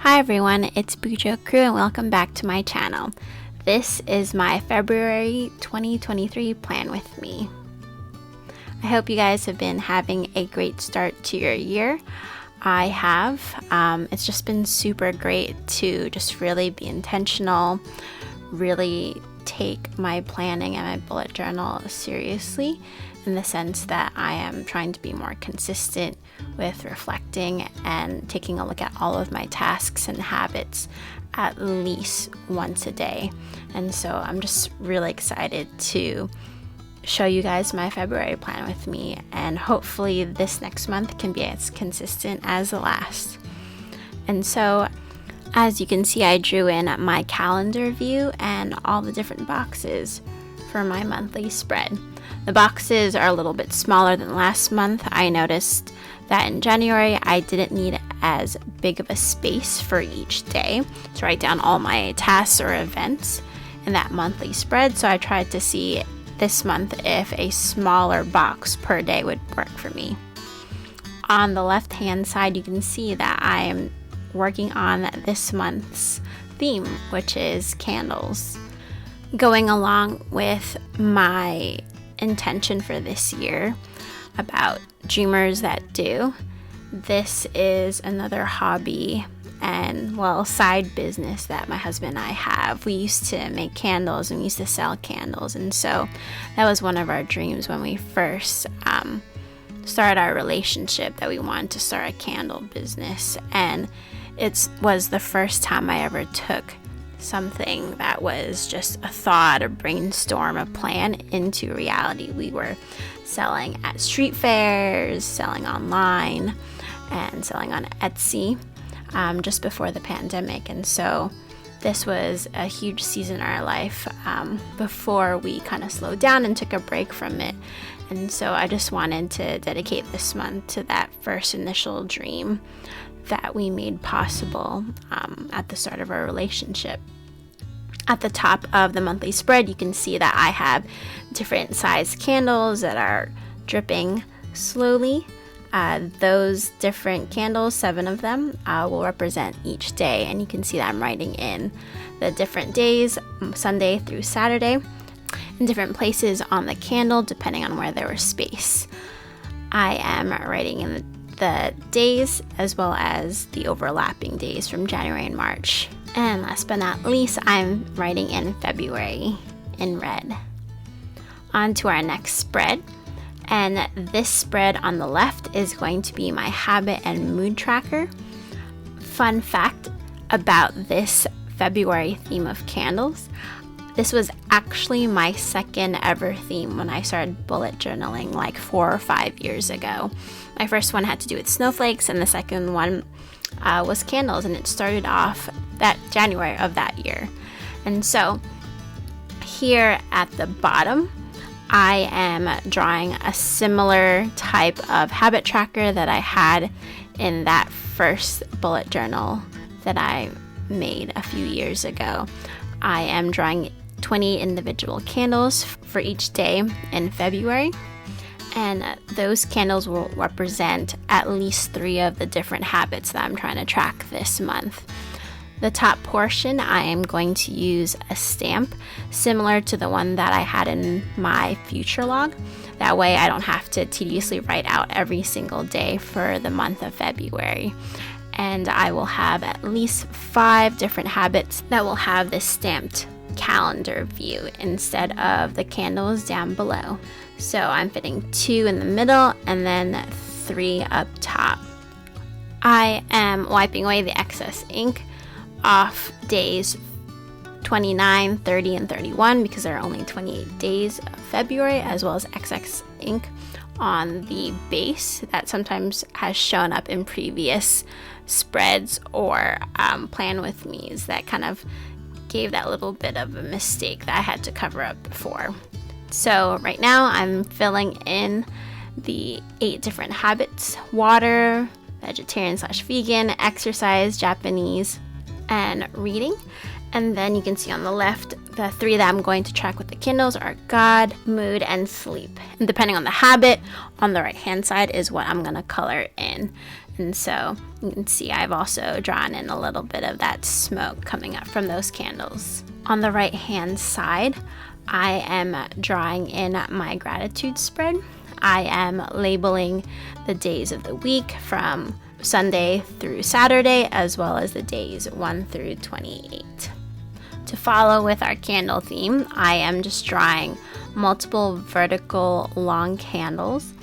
Hi everyone, it's Bujo Crew and welcome back to my channel. This is my February 2023 plan with me. I hope you guys have been having a great start to your year. I have. It's just been super great to just really be intentional, really take my planning and my bullet journal seriously in the sense that I am trying to be more consistent with reflecting and taking a look at all of my tasks and habits at least once a day. And so I'm just really excited to show you guys my February plan with me, and hopefully this next month can be as consistent as the last. And so as you can see, I drew in my calendar view and all the different boxes for my monthly spread. The boxes are a little bit smaller than last month. I noticed that in January I didn't need as big of a space for each day to write down all my tasks or events in that monthly spread, so I tried to see this month if a smaller box per day would work for me. On the left hand side you can see that I am working on this month's theme, which is candles. Going along with my intention for this year about dreamers that do, this is another hobby and side business that my husband and I have. We used to make candles and we used to sell candles, and so that was one of our dreams when we first started our relationship, that we wanted to start a candle business. And it was the first time I ever took something that was just a thought, a brainstorm, a plan into reality. We were selling at street fairs, selling online, and selling on Etsy just before the pandemic. And so this was a huge season in our life before we kind of slowed down and took a break from it. And so I just wanted to dedicate this month to that first initial dream that we made possible at the start of our relationship. At the top of the monthly spread, you can see that I have different sized candles that are dripping slowly. Those different candles, 7 of them, will represent each day, and you can see that I'm writing in the different days, Sunday through Saturday, in different places on the candle depending on where there was space. I am writing in the days as well as the overlapping days from January and March. And last but not least, I'm writing in February in red. On to our next spread. And this spread on the left is going to be my habit and mood tracker. Fun fact about this February theme of candles: this was actually my second ever theme when I started bullet journaling like 4 or 5 years ago. My first one had to do with snowflakes, and the second one was candles, and it started off that January of that year. And so here at the bottom, I am drawing a similar type of habit tracker that I had in that first bullet journal that I made a few years ago. I am drawing 20 individual candles for each day in February, and those candles will represent at least 3 of the different habits that I'm trying to track this month. The top portion, I am going to use a stamp similar to the one that I had in my future log. That way I don't have to tediously write out every single day for the month of February. And I will have at least 5 different habits that will have this stamped calendar view instead of the candles down below. So I'm fitting 2 in the middle and then 3 up top. I am wiping away the excess ink off days 29, 30, and 31 because there are only 28 days of February, as well as excess ink on the base that sometimes has shown up in previous spreads or plan with me's that kind of gave that little bit of a mistake that I had to cover up before. So right now I'm filling in the 8 different habits: water, vegetarian/vegan, exercise, Japanese, and reading. And then you can see on the left, the 3 that I'm going to track with the candles are God, mood, and sleep. And depending on the habit, on the right hand side is what I'm going to color in. And so you can see I've also drawn in a little bit of that smoke coming up from those candles. On the right hand side, I am drawing in my gratitude spread. I am labeling the days of the week from Sunday through Saturday, as well as the days 1 through 28. To follow with our candle theme, I am just drawing multiple vertical long candles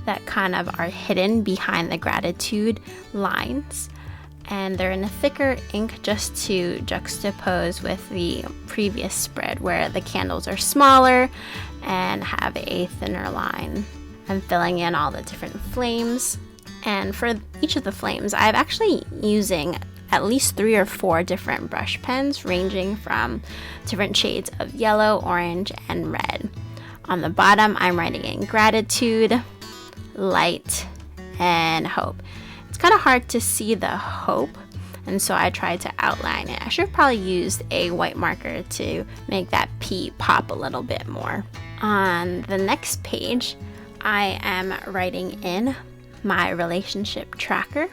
that kind of are hidden behind the gratitude lines. And they're in a thicker ink just to juxtapose with the previous spread where the candles are smaller and have a thinner line. I'm filling in all the different flames. And for each of the flames, I'm actually using at least 3 or 4 different brush pens ranging from different shades of yellow, orange, and red. On the bottom, I'm writing in gratitude, light, and hope. It's kind of hard to see the hope, and so I tried to outline it. I should have probably used a white marker to make that P pop a little bit more. On the next page, I am writing in my relationship tracker,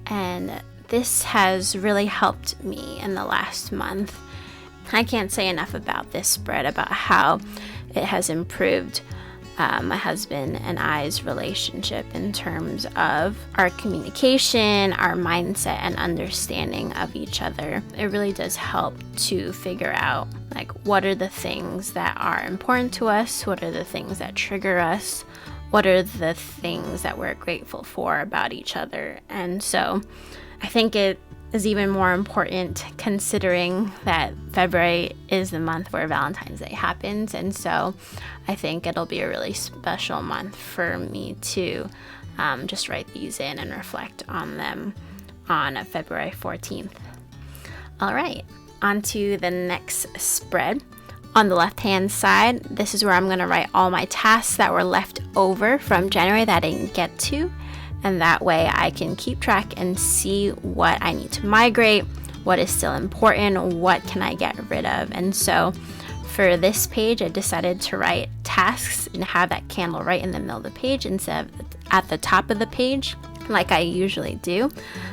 and this has really helped me in the last month. I can't say enough about this spread, about how it has improved my husband and I's relationship in terms of our communication, our mindset, and understanding of each other. It really does help to figure out like what are the things that are important to us, what are the things that trigger us, what are the things that we're grateful for about each other. And so I think it is even more important considering that February is the month where Valentine's Day happens, and so I think it'll be a really special month for me to just write these in and reflect on them on February 14th. All right, on to the next spread. On the left hand side, this is where I'm going to write all my tasks that were left over from January that I didn't get to. And that way I can keep track and see what I need to migrate, what is still important, what can I get rid of. And so for this page, I decided to write tasks and have that candle right in the middle of the page instead of at the top of the page like I usually do,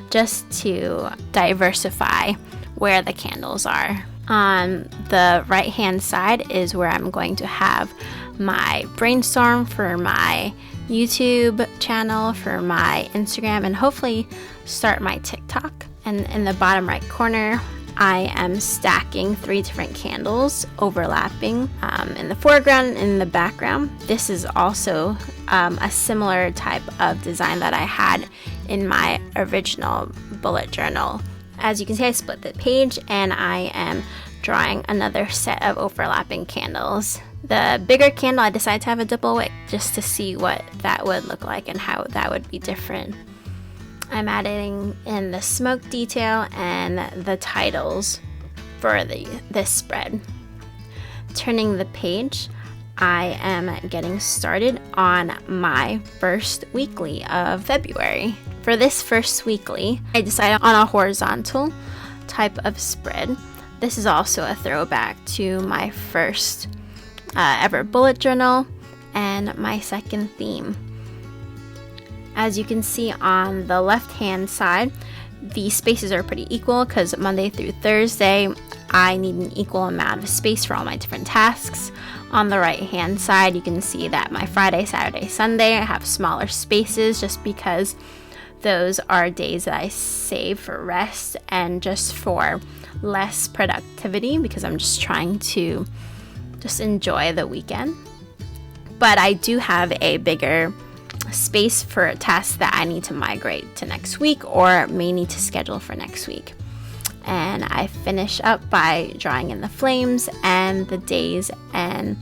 just to diversify where the candles are. On the right hand side is where I'm going to have my brainstorm for my YouTube channel, for my Instagram, and hopefully start my TikTok. And in the bottom right corner, I am stacking 3 different candles overlapping in the foreground and in the background. This is also a similar type of design that I had in my original bullet journal. As you can see, I split the page and I am drawing another set of overlapping candles. The bigger candle, I decided to have a double wick just to see what that would look like and how that would be different. I'm adding in the smoke detail and the titles for this spread. Turning the page, I am getting started on my first weekly of February. For this first weekly, I decided on a horizontal type of spread. This is also a throwback to my first ever bullet journal and my second theme. As you can see on the left hand side, the spaces are pretty equal because Monday through Thursday I need an equal amount of space for all my different tasks. On the right hand side, you can see that my Friday, Saturday, Sunday I have smaller spaces just because those are days that I save for rest and just for less productivity because I'm just trying to just enjoy the weekend. But I do have a bigger space for tasks that I need to migrate to next week or may need to schedule for next week. And I finish up by drawing in the flames and the days and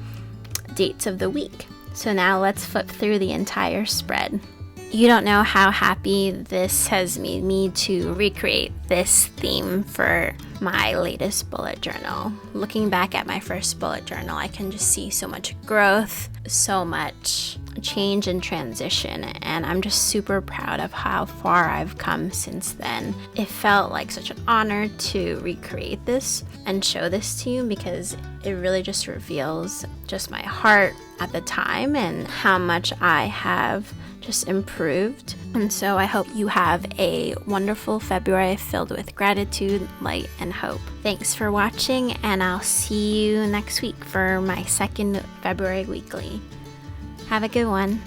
dates of the week. So now let's flip through the entire spread. You don't know how happy this has made me to recreate this theme for my latest bullet journal. Looking back at my first bullet journal, I can just see so much growth, so much change and transition, and I'm just super proud of how far I've come since then. It felt like such an honor to recreate this and show this to you because it really just reveals just my heart at the time and how much I have just improved. And so I hope you have a wonderful February filled with gratitude, light, and hope. Thanks for watching, and I'll see you next week for my second February weekly. Have a good one.